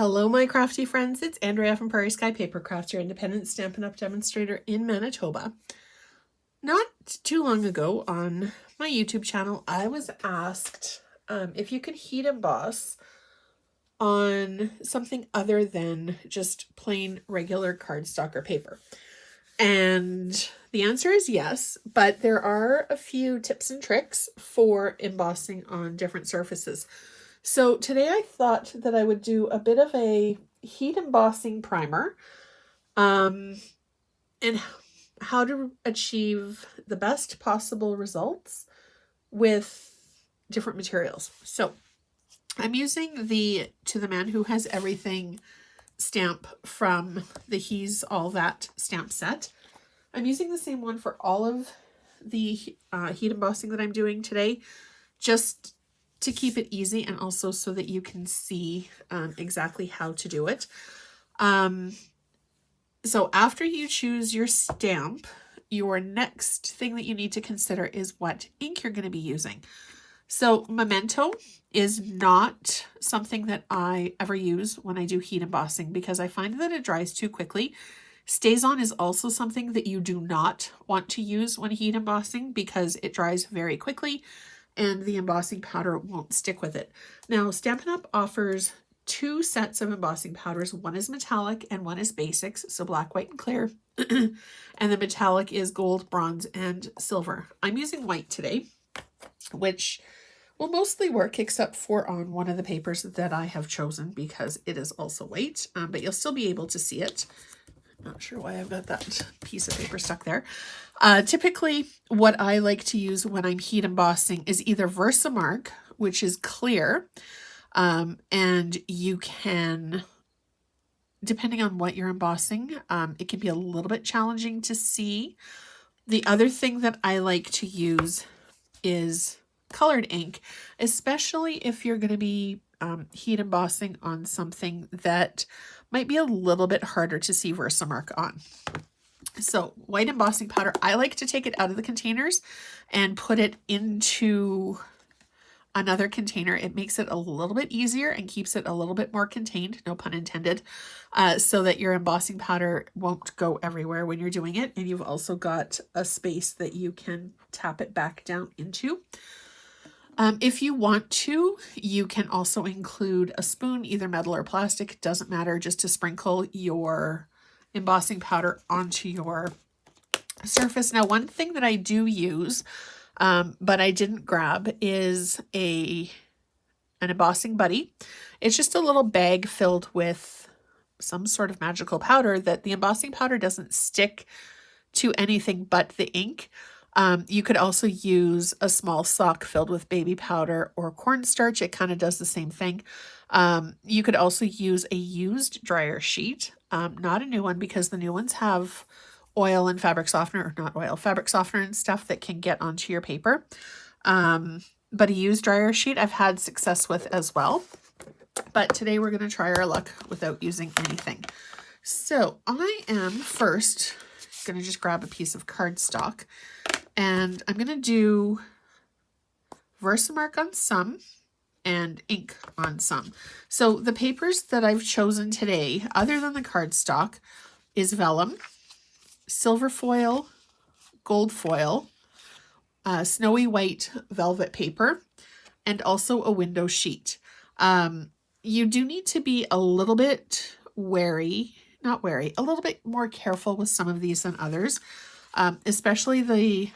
Hello, my crafty friends. It's Andrea from Prairie Sky Papercraft, your independent Stampin' Up! Demonstrator in Manitoba. Not too long ago on my YouTube channel, I was asked if you could heat emboss on something other than just plain regular cardstock or paper. And the answer is yes, but there are a few tips and tricks for embossing on different surfaces. So today I thought that I would do a bit of a heat embossing primer and how to achieve the best possible results with different materials. So I'm using the To the Man Who Has Everything stamp from the He's All That stamp set. I'm using the same one for all of the heat embossing that I'm doing today, just to keep it easy and also so that you can see exactly how to do it. So after you choose your stamp, your next thing that you need to consider is what ink you're going to be using. So Memento is not something that I ever use when I do heat embossing because I find that it dries too quickly. StazOn is also something that you do not want to use when heat embossing because it dries very quickly and the embossing powder won't stick with it. Now, Stampin' Up! Offers two sets of embossing powders. One is metallic and one is basics, so black, white, and clear. And the metallic is gold, bronze, and silver. I'm using white today, which will mostly work except for on one of the papers that I have chosen because it is also white, but you'll still be able to see it. Not sure why I've got that piece of paper stuck there. Typically, what I like to use when I'm heat embossing is either Versamark, which is clear, and you can, depending on what you're embossing, it can be a little bit challenging to see. The other thing that I like to use is colored ink, especially if you're going to be heat embossing on something that might be a little bit harder to see Versamark on. So white embossing powder, I like to take it out of the containers and put it into another container. It makes it a little bit easier and keeps it a little bit more contained, no pun intended, so that your embossing powder won't go everywhere when you're doing it. And you've also got a space that you can tap it back down into. If you want to, you can also include a spoon, either metal or plastic, doesn't matter, just to sprinkle your embossing powder onto your surface. Now, one thing that I do use, but I didn't grab, is an embossing buddy. It's just a little bag filled with some sort of magical powder that the embossing powder doesn't stick to anything but the ink. You could also use a small sock filled with baby powder or cornstarch. It kind of does the same thing. You could also use a used dryer sheet, not a new one because the new ones have oil and fabric softener, or not oil, fabric softener and stuff that can get onto your paper. But a used dryer sheet I've had success with as well. But today we're going to try our luck without using anything. So I am first going to just grab a piece of cardstock. And I'm going to do Versamark on some and ink on some. So the papers that I've chosen today, other than the cardstock, is vellum, silver foil, gold foil, snowy white velvet paper, and also a window sheet. You do need to be a little bit a little bit more careful with some of these than others. Especially the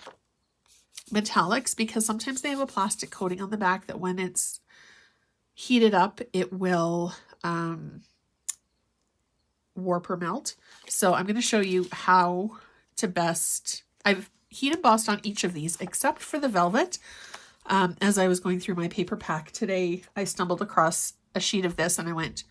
metallics, because sometimes they have a plastic coating on the back that when it's heated up, it will warp or melt. So I'm going to show you how to best, I've heat embossed on each of these except for the velvet. As I was going through my paper pack today, I stumbled across a sheet of this and I went,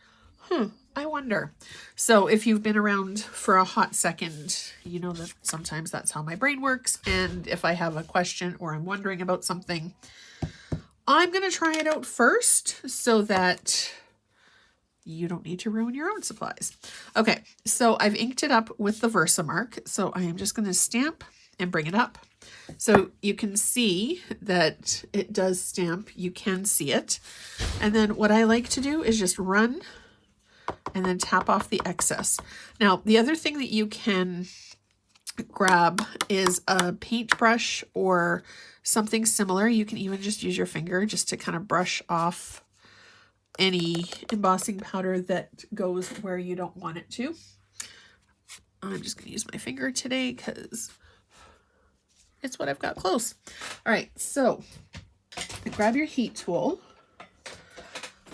I wonder. So if you've been around for a hot second, you know that sometimes that's how my brain works. And if I have a question or I'm wondering about something, I'm going to try it out first so that you don't need to ruin your own supplies. Okay, so I've inked it up with the Versamark. So I am just going to stamp and bring it up. So you can see that it does stamp. You can see it. And then what I like to do is just run and then tap off the excess. Now, the other thing that you can grab is a paintbrush or something similar. You can even just use your finger just to kind of brush off any embossing powder that goes where you don't want it to. I'm just going to use my finger today because it's what I've got close. All right, so grab your heat tool,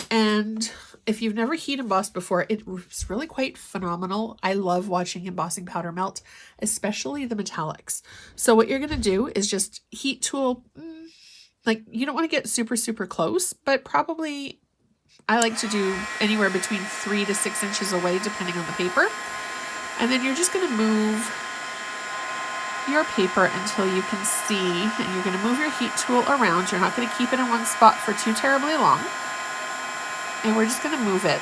and if you've never heat embossed before, it's really quite phenomenal. I love watching embossing powder melt, especially the metallics. So what you're going to do is just heat tool, like you don't want to get super, super close, but probably I like to do anywhere between 3 to 6 inches away, depending on the paper. And then you're just going to move your paper until you can see, and you're going to move your heat tool around. You're not going to keep it in one spot for too terribly long. And we're just going to move it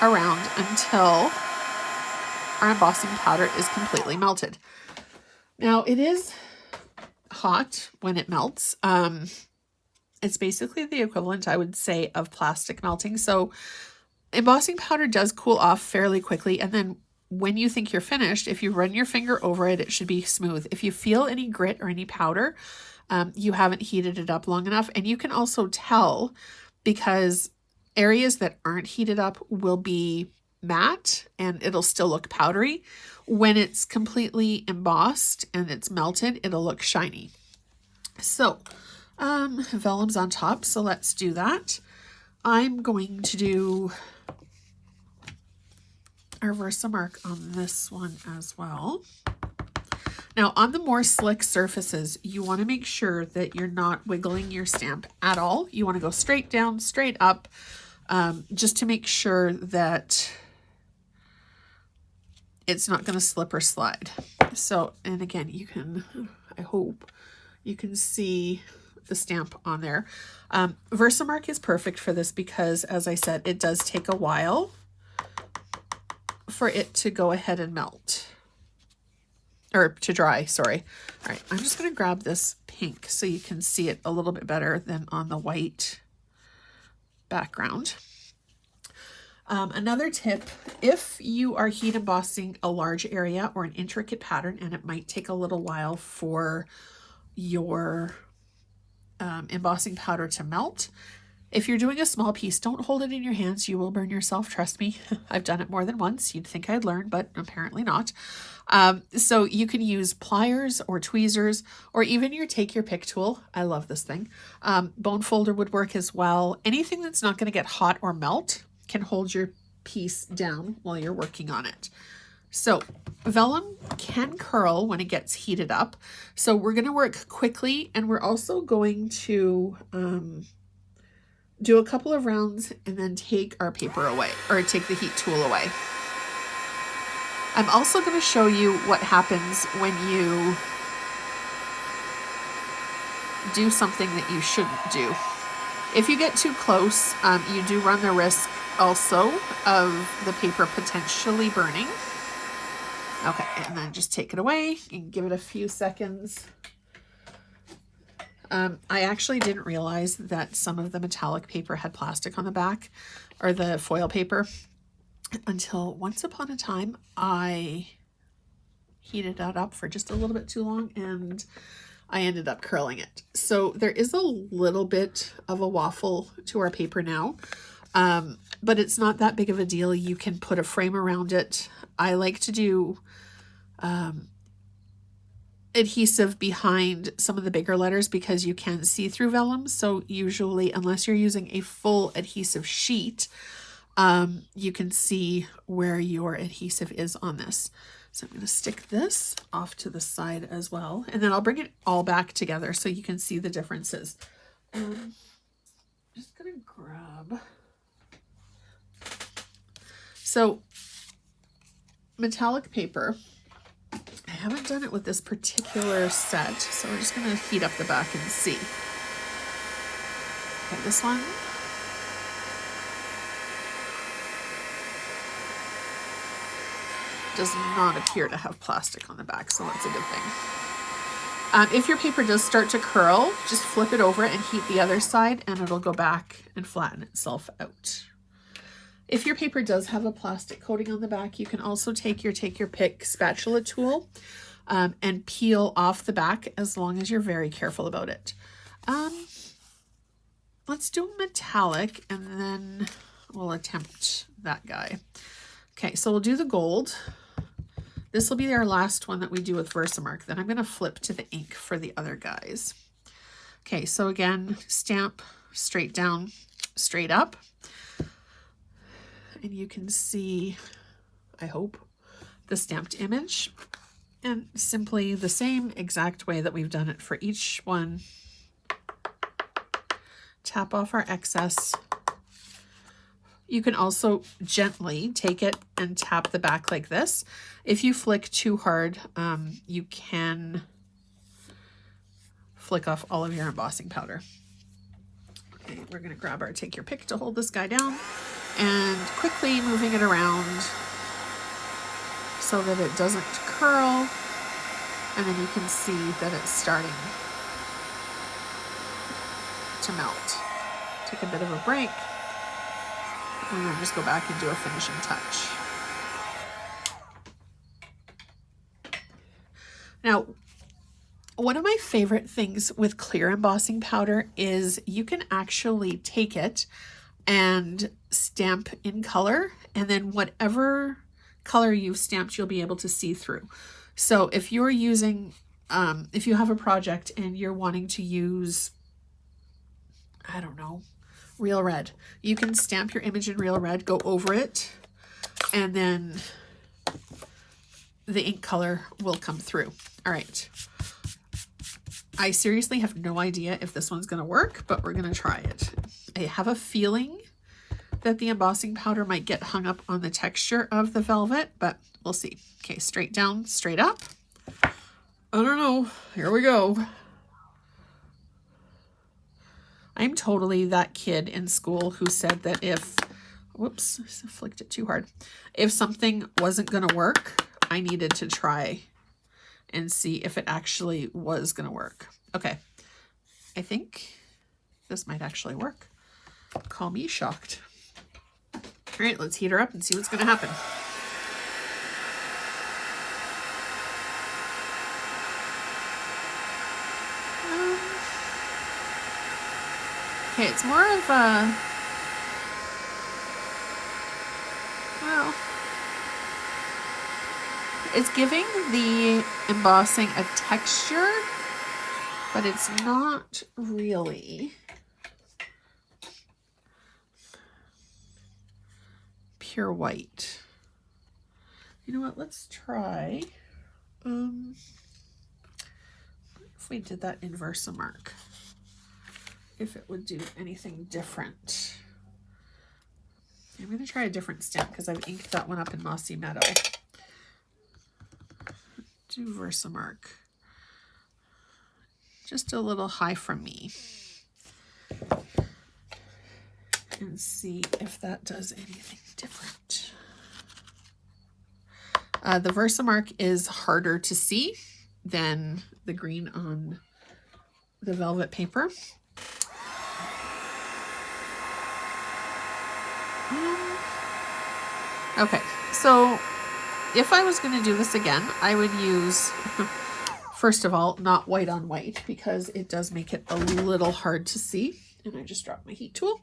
around until our embossing powder is completely melted. Now, it is hot when it melts. It's basically the equivalent, I would say, of plastic melting. So embossing powder does cool off fairly quickly, and then when you think you're finished, if you run your finger over it, it should be smooth. If you feel any grit or any powder, you haven't heated it up long enough. And you can also tell because areas that aren't heated up will be matte and it'll still look powdery. When it's completely embossed and it's melted, it'll look shiny. So vellum's on top, so let's do that. I'm going to do our Versamark on this one as well. Now, on the more slick surfaces, you want to make sure that you're not wiggling your stamp at all. You want to go straight down, straight up, just to make sure that it's not going to slip or slide. So, and again, you can, I hope you can see the stamp on there. Versamark is perfect for this because, as I said, it does take a while for it to go ahead and melt, or to dry, sorry. All right, I'm just going to grab this pink so you can see it a little bit better than on the white background. Another tip, if you are heat embossing a large area or an intricate pattern, and it might take a little while for your embossing powder to melt, if you're doing a small piece, don't hold it in your hands. You will burn yourself. Trust me. I've done it more than once. You'd think I'd learn, but apparently not. So you can use pliers or tweezers, or even your take your pick tool. I love this thing. Bone folder would work as well. Anything that's not going to get hot or melt can hold your piece down while you're working on it. So vellum can curl when it gets heated up. So we're going to work quickly, and we're also going to do a couple of rounds and then take our paper away, or take the heat tool away. I'm also going to show you what happens when you do something that you shouldn't do. If you get too close, you do run the risk also of the paper potentially burning. Okay, and then just take it away and give it a few seconds. I actually didn't realize that some of the metallic paper had plastic on the back, or the foil paper, until once upon a time I heated that up for just a little bit too long and I ended up curling it. So there is a little bit of a waffle to our paper now, but it's not that big of a deal. You can put a frame around it. I like to do adhesive behind some of the bigger letters because you can see through vellum. So usually, unless you're using a full adhesive sheet, you can see where your adhesive is on this. So I'm going to stick this off to the side as well, and then I'll bring it all back together so you can see the differences. Just going to grab, so metallic paper. I haven't done it with this particular set, so we're just going to heat up the back and see. Okay, this one. Does not appear to have plastic on the back, so that's a good thing. If your paper does start to curl, just flip it over and heat the other side, and it'll go back and flatten itself out. If your paper does have a plastic coating on the back, you can also take your pick spatula tool and peel off the back, as long as you're very careful about it. Let's do metallic and then we'll attempt that guy. Okay, so we'll do the gold. This will be our last one that we do with Versamark. Then I'm going to flip to the ink for the other guys. Okay, so again, stamp straight down, straight up. And you can see, I hope, the stamped image. And simply the same exact way that we've done it for each one. Tap off our excess. You can also gently take it and tap the back like this. If you flick too hard, you can flick off all of your embossing powder. Okay, we're going to grab our take your pick to hold this guy down and quickly moving it around so that it doesn't curl, and then you can see that it's starting to melt. Take a bit of a break. And then just go back and do a finishing touch. Now, one of my favorite things with clear embossing powder is you can actually take it and stamp in color, and then whatever color you've stamped, you'll be able to see through. So if you're using, if you have a project and you're wanting to use, I don't know, real red, you can stamp your image in real red, go over it, and then the ink color will come through. All right. I seriously have no idea if this one's going to work, but we're going to try it. I have a feeling that the embossing powder might get hung up on the texture of the velvet, but we'll see. Okay, straight down, straight up. I don't know. Here we go. I'm totally that kid in school who said that if, whoops, I flicked it too hard. If something wasn't going to work, I needed to try and see if it actually was going to work. Okay, I think this might actually work. Call me shocked. All right, let's heat her up and see what's going to happen. Okay, it's more of a, well, it's giving the embossing a texture, but it's not really pure white. You know what, let's try, if we did that in Versamark, if it would do anything different. I'm going to try a different stamp because I've inked that one up in Mossy Meadow. Do Versamark. Just a little high from me. And see if that does anything different. The Versamark is harder to see than the green on the velvet paper. Okay, so if I was going to do this again, I would use, first of all, not white on white, because it does make it a little hard to see. And I just dropped my heat tool.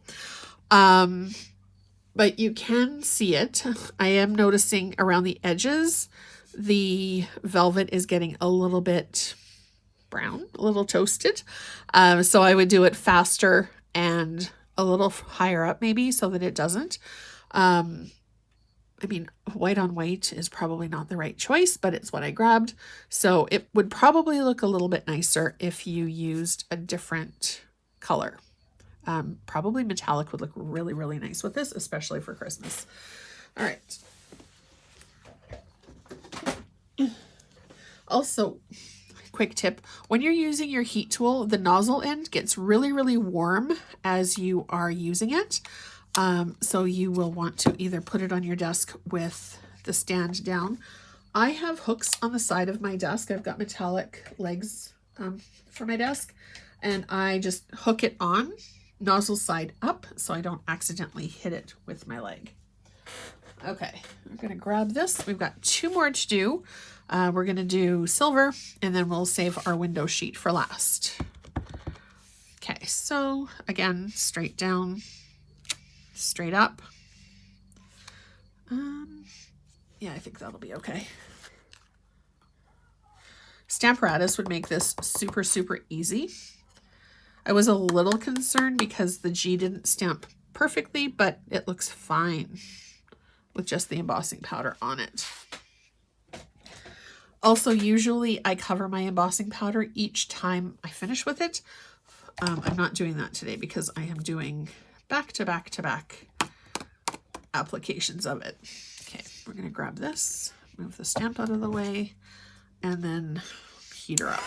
But you can see it. I am noticing around the edges, the velvet is getting a little bit brown, a little toasted. So I would do it faster and a little higher up maybe so that it doesn't. I mean, white on white is probably not the right choice, but it's what I grabbed. So it would probably look a little bit nicer if you used a different color. Probably metallic would look really, really nice with this, especially for Christmas. All right. Also, quick tip, when you're using your heat tool, the nozzle end gets really, really warm as you are using it. So you will want to either put it on your desk with the stand down. I have hooks on the side of my desk. I've got metallic legs for my desk, and I just hook it on, nozzle side up, so I don't accidentally hit it with my leg. Okay, we're going to grab this. We've got 2 more to do. We're going to do silver, and then we'll save our window sheet for last. Okay, so again, straight down, straight up. Yeah, I think that'll be okay. Stamparatus would make this super, super easy. I was a little concerned because the G didn't stamp perfectly, but it looks fine with just the embossing powder on it. Also, usually I cover my embossing powder each time I finish with it. I'm not doing that today because I am doing back to back to back applications of it. Okay, we're going to grab this, move the stamp out of the way, and then heat her up.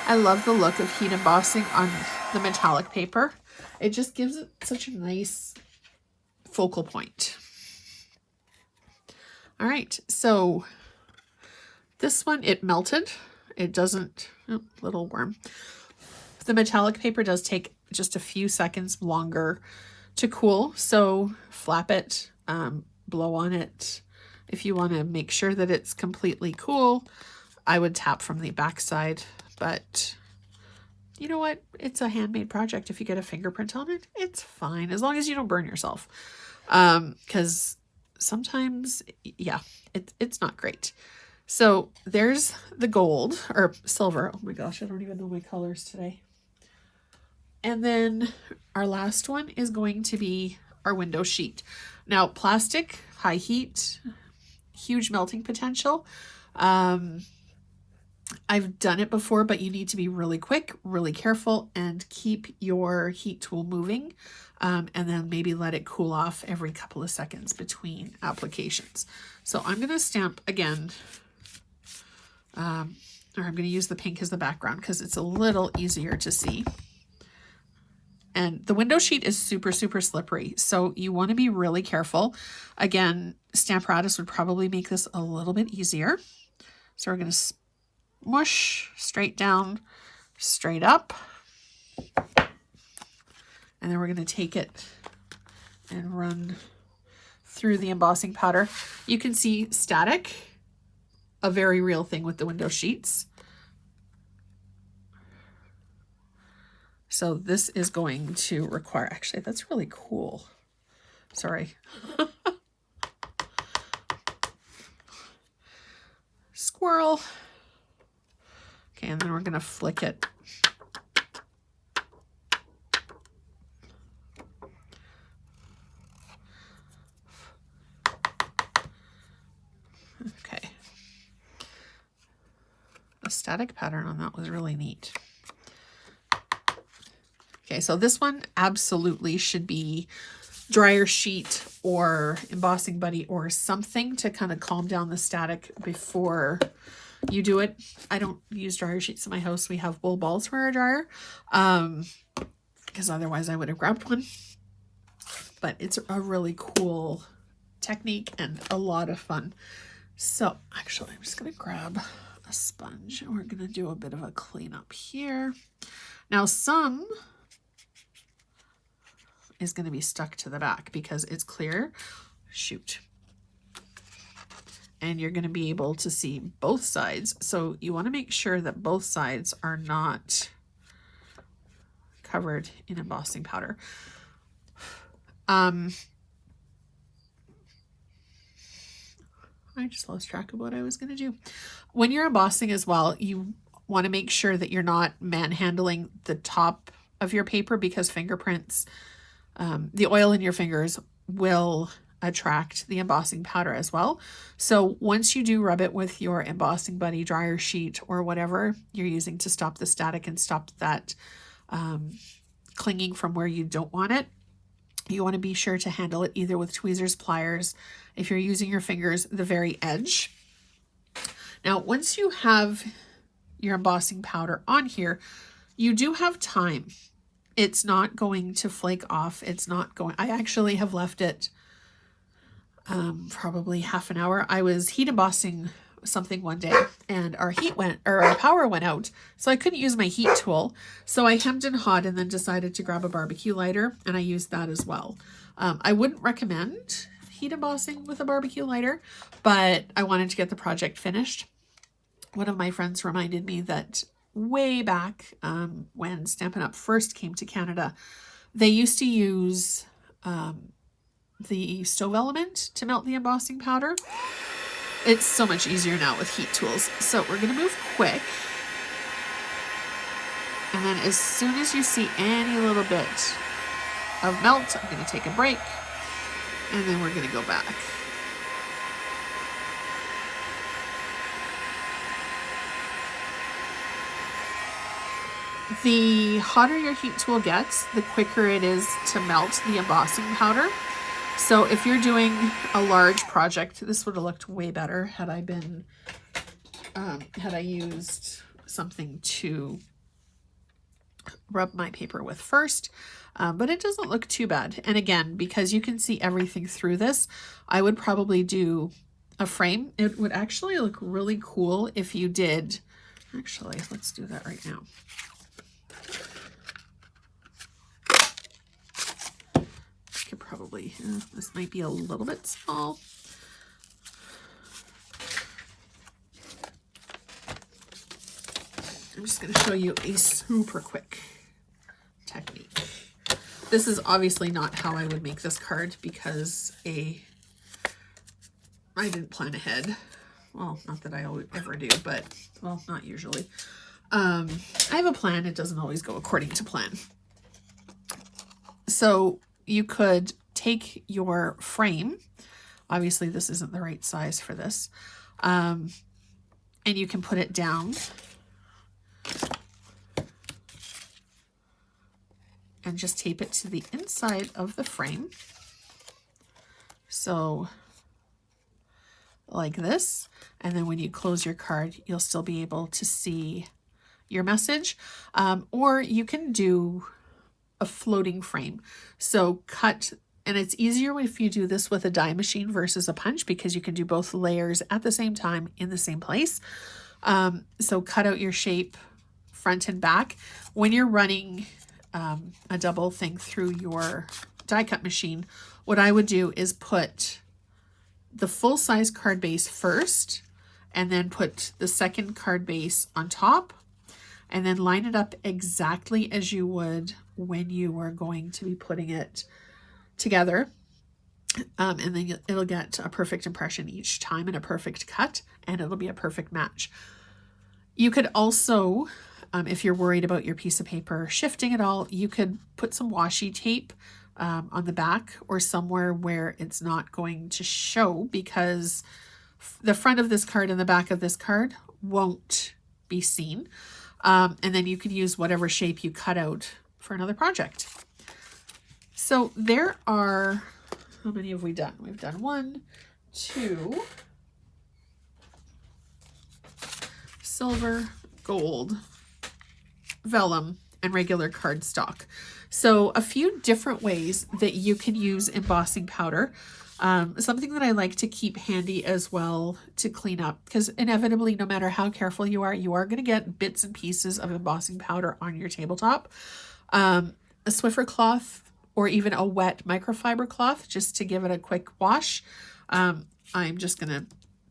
I love the look of heat embossing on the metallic paper. It just gives it such a nice focal point. All right, so this one, it melted. It doesn't, oh, little worm. The metallic paper does take just a few seconds longer to cool, so flap it, blow on it. If you want to make sure that it's completely cool, I would tap from the back side. But you know what? It's a handmade project. If you get a fingerprint on it, it's fine. As long as you don't burn yourself. Because sometimes, yeah, it's not great. So there's the gold or silver. Oh my gosh, I don't even know my colors today. And then our last one is going to be our window sheet. Now, plastic, high heat, huge melting potential. I've done it before, but you need to be really quick, really careful, and keep your heat tool moving. And then maybe let it cool off every couple of seconds between applications. So I'm going to stamp again, or I'm going to use the pink as the background because it's a little easier to see. And the window sheet is super, super slippery, so you want to be really careful. Again, Stamparatus would probably make this a little bit easier. So we're going to mush straight down, straight up. And then we're going to take it and run through the embossing powder. You can see static, a very real thing with the window sheets. So this is going to require, actually, that's really cool. Sorry. Squirrel. Okay, and then we're going to flick it. Okay. The static pattern on that was really neat. Okay, so this one absolutely should be dryer sheet or embossing buddy or something to kind of calm down the static before you do it. I don't use dryer sheets in my house. We have wool balls for our dryer, because otherwise I would have grabbed one. But it's a really cool technique and a lot of fun. So actually, I'm just going to grab a sponge and we're going to do a bit of a cleanup here. Now some is going to be stuck to the back because it's clear. Shoot. And you're going to be able to see both sides. So you want to make sure that both sides are not covered in embossing powder. I just lost track of what I was going to do. When you're embossing as well, you want to make sure that you're not manhandling the top of your paper because fingerprints, the oil in your fingers will attract the embossing powder as well. So once you do rub it with your embossing buddy dryer sheet or whatever you're using to stop the static and stop that clinging from where you don't want it, you want to be sure to handle it either with tweezers, pliers, if you're using your fingers, the very edge. Now, once you have your embossing powder on here, you do have time. It's not going to flake off. It's not going, I actually have left it probably half an hour. I was heat embossing something one day and our power went out, so I couldn't use my heat tool. So I hemmed and hawed and then decided to grab a barbecue lighter, and I used that as well. I wouldn't recommend heat embossing with a barbecue lighter, but I wanted to get the project finished. One of my friends reminded me that way back when Stampin' Up! First came to Canada, they used to use the stove element to melt the embossing powder. It's so much easier now with heat tools. So we're going to move quick. And then as soon as you see any little bit of melt, I'm going to take a break. And then we're going to go back. The hotter your heat tool gets, the quicker it is to melt the embossing powder. So if you're doing a large project, this would have looked way better had I been, had I used something to rub my paper with first, but it doesn't look too bad. And again, because you can see everything through this, I would probably do a frame. It would actually look really cool if you did, actually, let's do that right now. Probably, this might be a little bit small. I'm just going to show you a super quick technique. This is obviously not how I would make this card because I didn't plan ahead. Well, not that I ever do, but well, not usually. I have a plan. It doesn't always go according to plan. So you could take your frame, obviously this isn't the right size for this, and you can put it down and just tape it to the inside of the frame. So like this, and then when you close your card, you'll still be able to see your message, or you can do a floating frame. So cut, and it's easier if you do this with a die machine versus a punch because you can do both layers at the same time in the same place. So cut out your shape front and back. When you're running a double thing through your die cut machine, what I would do is put the full size card base first and then put the second card base on top, and then line it up exactly as you would when you are going to be putting it together. And then it'll get a perfect impression each time and a perfect cut, and it'll be a perfect match. You could also, if you're worried about your piece of paper shifting at all, you could put some washi tape on the back or somewhere where it's not going to show, because the front of this card and the back of this card won't be seen. And then you can use whatever shape you cut out for another project. So there are, how many have we done? We've done 1, 2, silver, gold, vellum, and regular cardstock. So a few different ways that you can use embossing powder. Something that I like to keep handy as well to clean up, because inevitably, no matter how careful you are going to get bits and pieces of embossing powder on your tabletop. A Swiffer cloth or even a wet microfiber cloth just to give it a quick wash. I'm just going to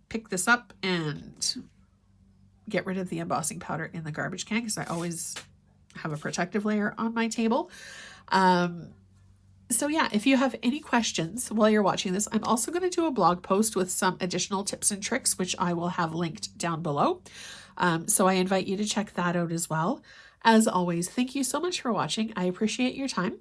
pick this up and get rid of the embossing powder in the garbage can because I always have a protective layer on my table. So yeah, if you have any questions while you're watching this, I'm also going to do a blog post with some additional tips and tricks, which I will have linked down below. So I invite you to check that out as well. As always, thank you so much for watching. I appreciate your time.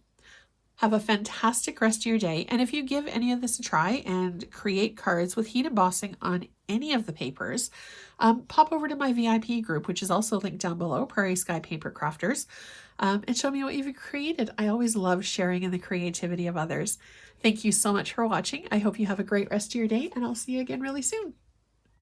Have a fantastic rest of your day. And if you give any of this a try and create cards with heat embossing on any of the papers, pop over to my VIP group, which is also linked down below, Prairie Sky Paper Crafters, and show me what you've created. I always love sharing in the creativity of others. Thank you so much for watching. I hope you have a great rest of your day, and I'll see you again really soon.